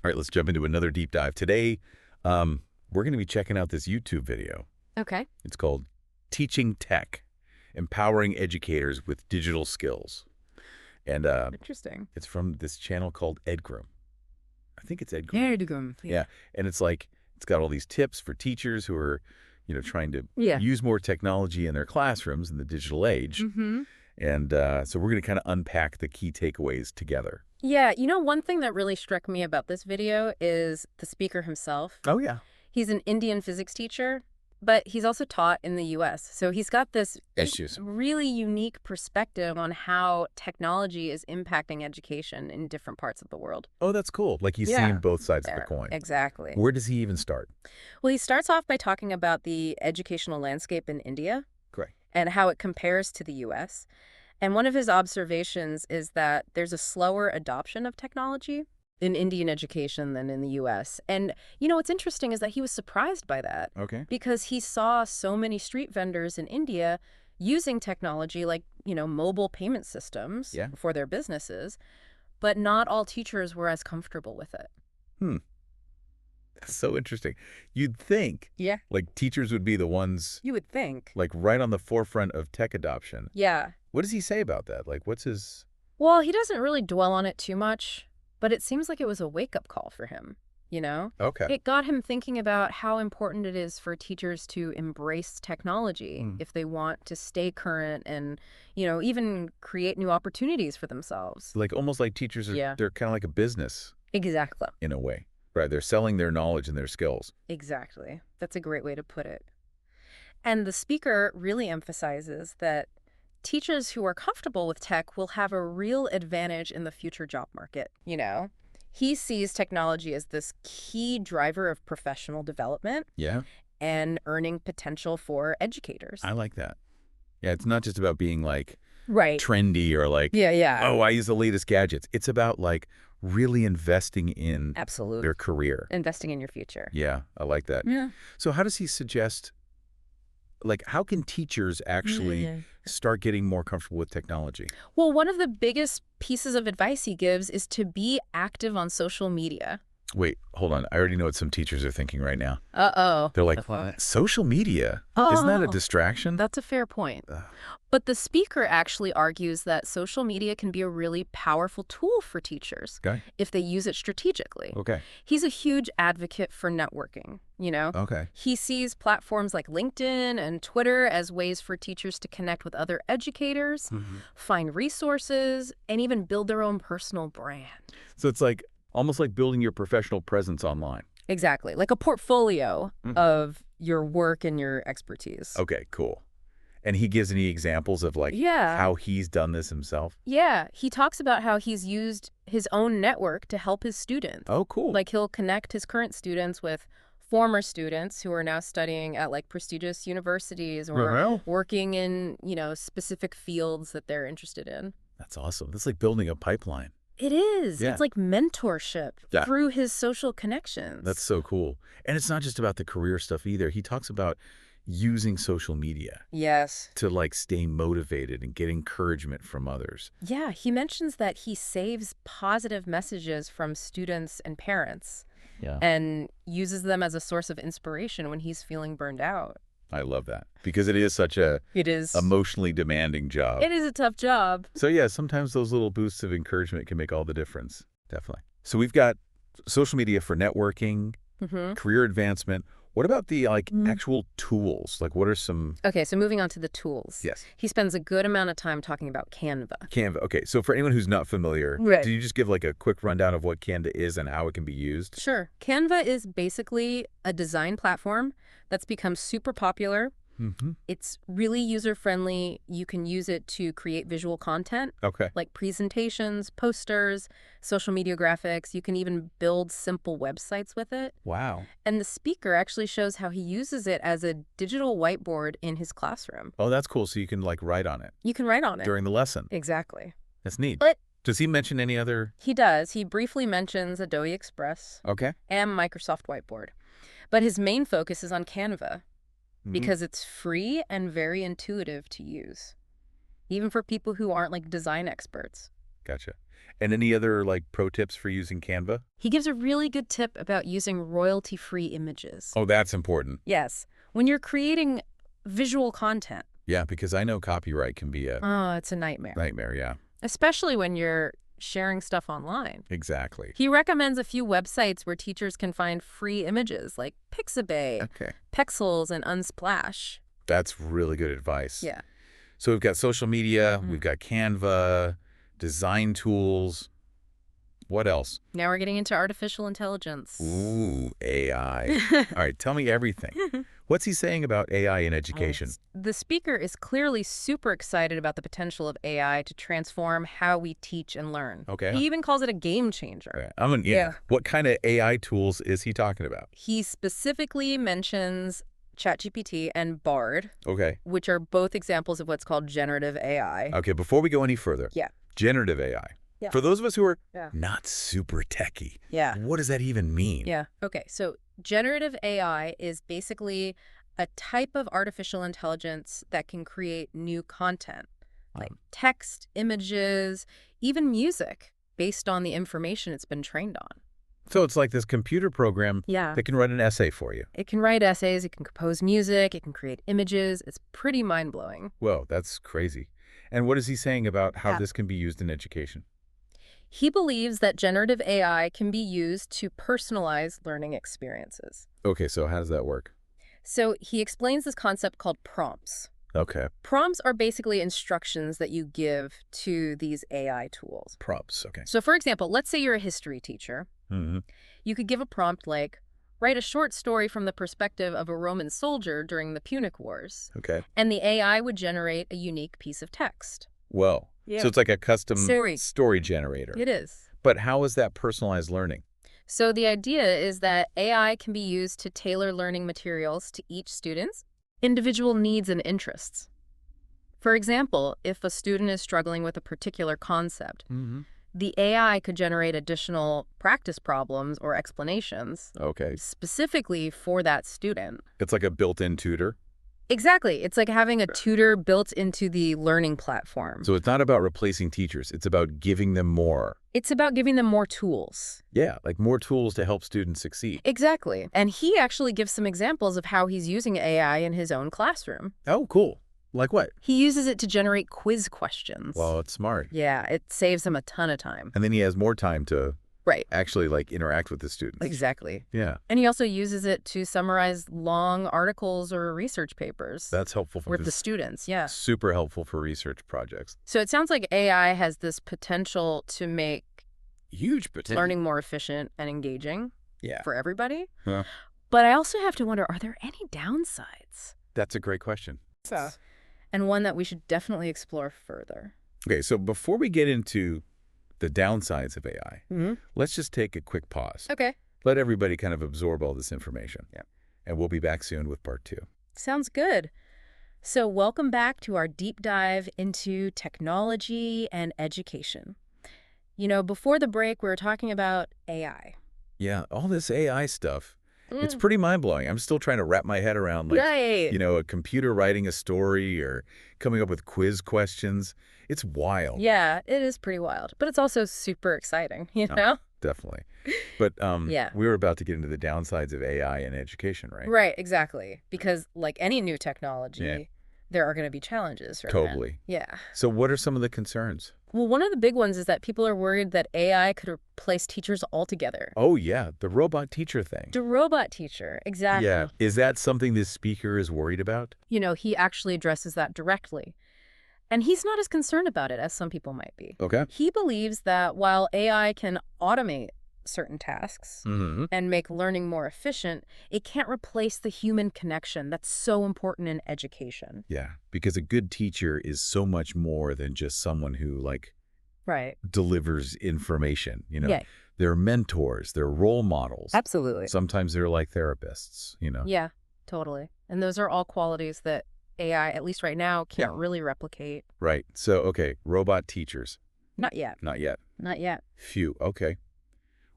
All right, let's jump into another deep dive. Today, we're going to be checking out this YouTube video. Okay. It's called Teaching Tech, Empowering Educators with Digital Skills. And Interesting. it's from this channel called Edgram. I think it's Edgram. Edgram. Yeah. And it's like, it's got all these tips for teachers who are, trying to Yeah. use more technology in their classrooms in the digital age. Mm-hmm. And so we're going to kind of unpack the key takeaways together. Yeah, one thing that really struck me about this video is the speaker himself. Oh, yeah. He's an Indian physics teacher, but he's also taught in the U.S. So he's got this really unique perspective on how technology is impacting education in different parts of the world. Oh, that's cool. Like he's seen both sides of the coin. Exactly. Where does he even start? Well, he starts off by talking about the educational landscape in India. Great. And how it compares to the U.S. And one of his observations is that there's a slower adoption of technology in Indian education than in the U.S. And, what's interesting is that he was surprised by that. Okay. Because he saw so many street vendors in India using technology like, mobile payment systems for their businesses, but not all teachers were as comfortable with it. That's so interesting. You'd think like teachers would be the ones You would think. like right on the forefront of tech adoption. Yeah. What does he say about that? Like what's his... Well, he doesn't really dwell on it too much, but it seems like it was a wake-up call for him, Okay. It got him thinking about how important it is for teachers to embrace technology if they want to stay current and, even create new opportunities for themselves. Like almost like teachers are they're kind of like a business Exactly. in a way. Right, they're selling their knowledge and their skills. Exactly. That's a great way to put it. And the speaker really emphasizes that teachers who are comfortable with tech will have a real advantage in the future job market. He sees technology as this key driver of professional development and earning potential for educators. I like that. Yeah, it's not just about being like trendy or like, oh, I use the latest gadgets. It's about like really investing in their career. Investing in your future. Yeah, I like that. Yeah. So how does he suggest, like, how can teachers actually start getting more comfortable with technology? Well, one of the biggest pieces of advice he gives is to be active on social media. Wait, hold on. I already know what some teachers are thinking right now. Uh-oh. They're like, social media? Isn't that a distraction? That's a fair point. But the speaker actually argues that social media can be a really powerful tool for teachers if they use it strategically. Okay. He's a huge advocate for networking, Okay. He sees platforms like LinkedIn and Twitter as ways for teachers to connect with other educators, find resources, and even build their own personal brand. So it's like almost like building your professional presence online. Exactly. Like a portfolio of your work and your expertise. Okay, cool. And he gives any examples of like how he's done this himself? Yeah. He talks about how he's used his own network to help his students. Oh, cool. Like he'll connect his current students with former students who are now studying at like prestigious universities or working in, specific fields that they're interested in. That's awesome. That's like building a pipeline. It is. Yeah. It's like mentorship through his social connections. That's so cool. And it's not just about the career stuff either. He talks about using social media. Yes. To like stay motivated and get encouragement from others. Yeah. He mentions that he saves positive messages from students and parents and uses them as a source of inspiration when he's feeling burned out. I love that because it is such a emotionally demanding job. It is a tough job. So yeah, sometimes those little boosts of encouragement can make all the difference. Definitely. So we've got social media for networking, career advancement. What about the actual tools? Like what are some... Okay, so moving on to the tools. Yes. He spends a good amount of time talking about Canva. Canva. Okay, so for anyone who's not familiar, do you just give like a quick rundown of what Canva is and how it can be used? Sure. Canva is basically a design platform that's become super popular. It's really user-friendly. You can use it to create visual content, like presentations, posters, social media graphics. You can even build simple websites with it. Wow. And the speaker actually shows how he uses it as a digital whiteboard in his classroom. Oh, that's cool. So you can like write on it. You can write on it. During the lesson. Exactly. That's neat. But does he mention any other? He does. He briefly mentions Adobe Express and Microsoft Whiteboard. But his main focus is on Canva. Because it's free and very intuitive to use, even for people who aren't like design experts. Gotcha. And any other, like, pro tips for using Canva? He gives a really good tip about using royalty-free images. Oh, that's important. Yes. When you're creating visual content. Yeah, because I know copyright can be a Oh, it's a nightmare. nightmare, yeah. Especially when you're sharing stuff online. Exactly. He recommends a few websites where teachers can find free images like Pixabay, Okay. Pexels, and Unsplash. That's really good advice. Yeah. So we've got social media, we've got Canva, design tools. What else? Now we're getting into artificial intelligence. Ooh, AI. All right, tell me everything. What's he saying about AI in education? The speaker is clearly super excited about the potential of AI to transform how we teach and learn. Okay. He even calls it a game changer. Okay. Yeah. What kind of AI tools is he talking about? He specifically mentions ChatGPT and Bard, Okay. which are both examples of what's called generative AI. Okay, before we go any further. Yeah. Generative AI. Yeah. For those of us who are Yeah. not super techie, Yeah. what does that even mean? Yeah. Okay. So generative AI is basically a type of artificial intelligence that can create new content, like text, images, even music, based on the information it's been trained on. So it's like this computer program Yeah. that can write an essay for you. It can write essays, it can compose music, it can create images. It's pretty mind-blowing. Whoa, that's crazy. And what is he saying about how Yeah. this can be used in education? He believes that generative AI can be used to personalize learning experiences. Okay, so how does that work? So he explains this concept called prompts. Okay. Prompts are basically instructions that you give to these AI tools. Prompts, okay. So for example, let's say you're a history teacher. Mm-hmm. You could give a prompt like, write a short story from the perspective of a Roman soldier during the Punic Wars. Okay. And the AI would generate a unique piece of text. Well, Yeah. so it's like a custom Story. story generator. It is. But how is that personalized learning? So the idea is that AI can be used to tailor learning materials to each student's individual needs and interests. For example, if a student is struggling with a particular concept, Mm-hmm. the AI could generate additional practice problems or explanations Okay. specifically for that student. It's like a built-in tutor. Exactly. It's like having a tutor built into the learning platform. So it's not about replacing teachers. It's about giving them more. It's about giving them more tools. Yeah, like more tools to help students succeed. Exactly. And he actually gives some examples of how he's using AI in his own classroom. Oh, cool. Like what? He uses it to generate quiz questions. Well, it's smart. Yeah, it saves him a ton of time. And then he has more time to Right. actually like interact with the students. Exactly. Yeah, And he also uses it to summarize long articles or research papers that's helpful for with the students. Yeah. super helpful for research projects. So it sounds like AI has this potential to make Huge potential. learning more efficient and engaging Yeah. for everybody. Yeah. But I also have to wonder, are there any downsides? That's a great question. And one that we should definitely explore further. Okay, so before we get into the downsides of AI, Mm-hmm. let's just take a quick pause. Okay. Let everybody kind of absorb all this information. Yeah. And we'll be back soon with part 2. Sounds good. So welcome back to our deep dive into technology and education. You know, before the break, we were talking about AI. Yeah, all this AI stuff, it's pretty mind-blowing. I'm still trying to wrap my head around, like, Right. you know, a computer writing a story or coming up with quiz questions. It's wild. Yeah, it is pretty wild, but it's also super exciting, you Oh. know? Definitely. But Yeah. we were about to get into the downsides of AI in education, right? Right, exactly. Because like any new technology, Yeah. there are going to be challenges, right? Totally. Yeah. So what are some of the concerns? Well, one of the big ones is that people are worried that AI could replace teachers altogether. Oh, yeah, the robot teacher thing. The robot teacher, exactly. Yeah. Is that something this speaker is worried about? You know, he actually addresses that directly. And he's not as concerned about it as some people might be. Okay. He believes that while AI can automate certain tasks Mm-hmm. and make learning more efficient, it can't replace the human connection that's so important in education. Yeah, because a good teacher is so much more than just someone who, like, Right. delivers information, you know? Yeah, They're mentors, they're role models. absolutely. Sometimes they're like therapists, you know? Yeah, totally. And those are all qualities that AI, at least right now, can't really replicate. Right. So, okay, robot teachers. Not yet. Not yet. Not yet. Phew, okay.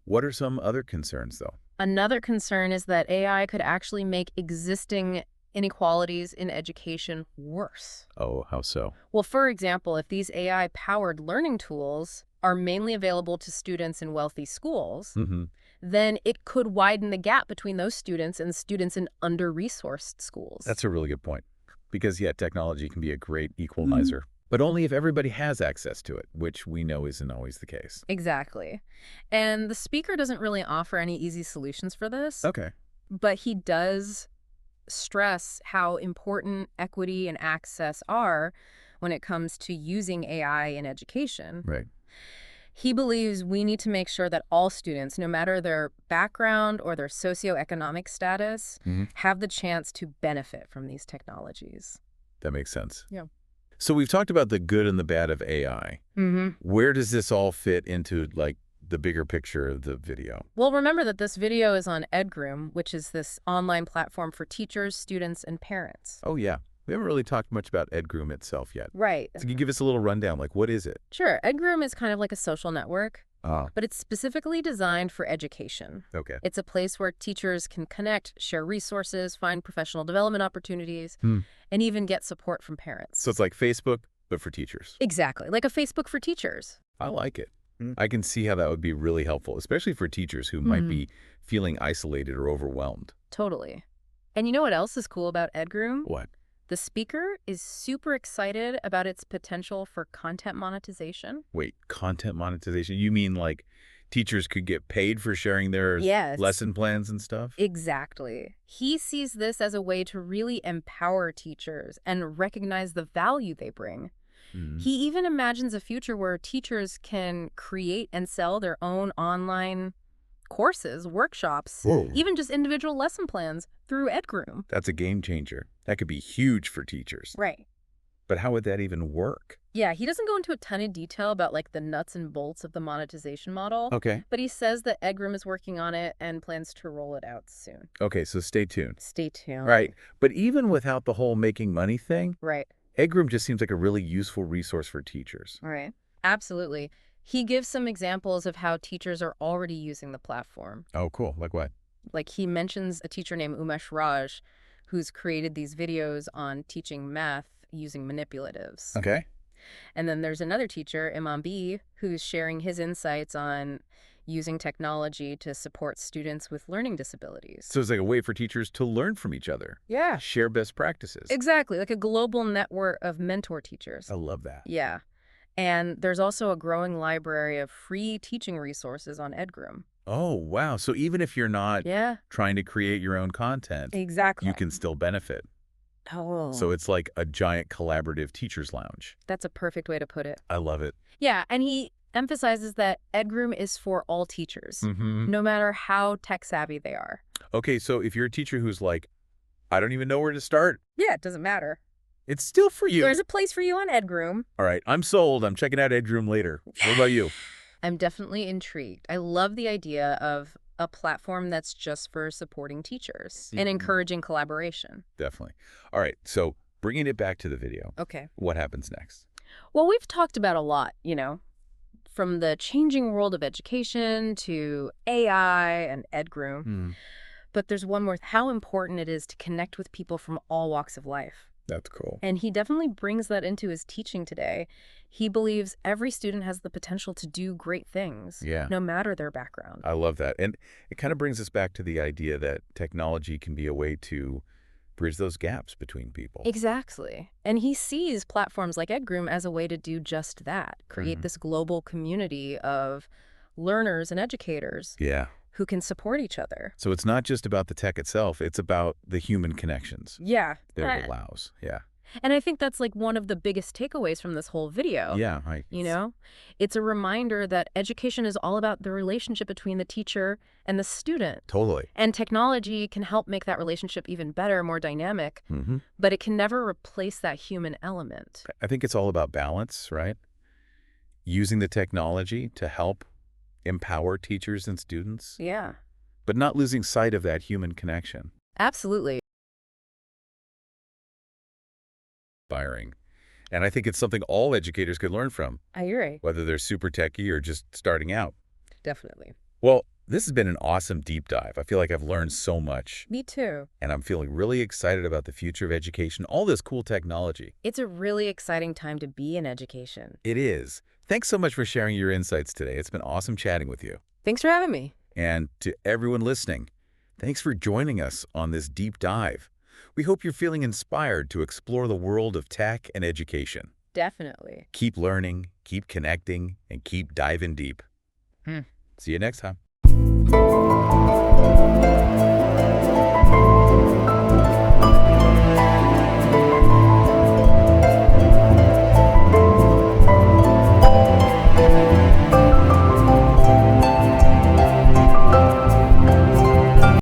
What are some other concerns, though? Another concern is that AI could actually make existing inequalities in education worse. Oh, how so? Well, for example, if these AI-powered learning tools are mainly available to students in wealthy schools, Mm-hmm. then it could widen the gap between those students and students in under-resourced schools. That's a really good point. Because, yeah, technology can be a great equalizer, but only if everybody has access to it, which we know isn't always the case. Exactly. And the speaker doesn't really offer any easy solutions for this, Okay. but he does stress how important equity and access are when it comes to using AI in education. Right. He believes we need to make sure that all students, no matter their background or their socioeconomic status, have the chance to benefit from these technologies. That makes sense. Yeah. So we've talked about the good and the bad of AI. Where does this all fit into, like, the bigger picture of the video? Well, remember that this video is on EdGroom, which is this online platform for teachers, students, and parents. Oh, yeah. We haven't really talked much about EdGroom itself yet. Right. So can you give us a little rundown? Like, what is it? Sure. EdGroom is kind of like a social network, Ah, but it's specifically designed for education. okay. It's a place where teachers can connect, share resources, find professional development opportunities, and even get support from parents. So it's like Facebook, but for teachers. Exactly. Like a Facebook for teachers. I like it. I can see how that would be really helpful, especially for teachers who might be feeling isolated or overwhelmed. Totally. And you know what else is cool about EdGroom? What? The speaker is super excited about its potential for content monetization. Wait, content monetization? You mean like teachers could get paid for sharing their Yes. lesson plans and stuff? Exactly. He sees this as a way to really empower teachers and recognize the value they bring. He even imagines a future where teachers can create and sell their own online courses, workshops, Whoa. even just individual lesson plans through EdGroom. That's a game changer. That could be huge for teachers. Right. But how would that even work? Yeah, he doesn't go into a ton of detail about like the nuts and bolts of the monetization model, Okay. but he says that EdGroom is working on it and plans to roll it out soon. Okay, so stay tuned. Stay tuned. Right. But even without the whole making money thing, Right. EdGroom just seems like a really useful resource for teachers. Right. Absolutely. He gives some examples of how teachers are already using the platform. Oh, cool. Like what? Like he mentions a teacher named Umesh Raj who's created these videos on teaching math using manipulatives. Okay. And then there's another teacher, Imam B, who's sharing his insights on using technology to support students with learning disabilities. So it's like a way for teachers to learn from each other. Yeah. Share best practices. Exactly, like a global network of mentor teachers. I love that. Yeah. And there's also a growing library of free teaching resources on EdGroom. Oh, wow. So even if you're not Yeah. trying to create your own content, Exactly. you can still benefit. Oh. So it's like a giant collaborative teacher's lounge. That's a perfect way to put it. I love it. Yeah, and he emphasizes that EdGroom is for all teachers, no matter how tech-savvy they are. Okay, so if you're a teacher who's like, I don't even know where to start, Yeah, it doesn't matter. it's still for you. There's a place for you on EdGroom. All right, I'm sold. I'm checking out EdGroom later. What about you? I'm definitely intrigued. I love the idea of a platform that's just for supporting teachers and encouraging collaboration. Definitely. All right, so bringing it back to the video, Okay. what happens next? Well, we've talked about a lot, from the changing world of education to AI and EdGroom. But there's one more, how important it is to connect with people from all walks of life. That's cool. And he definitely brings that into his teaching today. He believes every student has the potential to do great things, Yeah. no matter their background. I love that. And it kind of brings us back to the idea that technology can be a way to bridge those gaps between people. Exactly. And he sees platforms like EdGroom as a way to do just that, create this global community of learners and educators Yeah. who can support each other. So it's not just about the tech itself, it's about the human connections Yeah. that it allows. Yeah. And I think that's like one of the biggest takeaways from this whole video. Yeah. It's a reminder that education is all about the relationship between the teacher and the student. Totally. And technology can help make that relationship even better, more dynamic, but it can never replace that human element. I think it's all about balance, right? Using the technology to help empower teachers and students, Yeah, but not losing sight of that human connection. absolutely. Inspiring. And I think it's something all educators could learn from, I agree. whether they're super techie or just starting out. Definitely. Well, this has been an awesome deep dive. I feel like I've learned so much, Me too. and I'm feeling really excited about the future of education, all this cool technology. It's a really exciting time to be in education. It is. Thanks so much for sharing your insights today. It's been awesome chatting with you. Thanks for having me. And to everyone listening, thanks for joining us on this deep dive. We hope you're feeling inspired to explore the world of tech and education. Definitely. Keep learning, keep connecting, and keep diving deep. See you next time.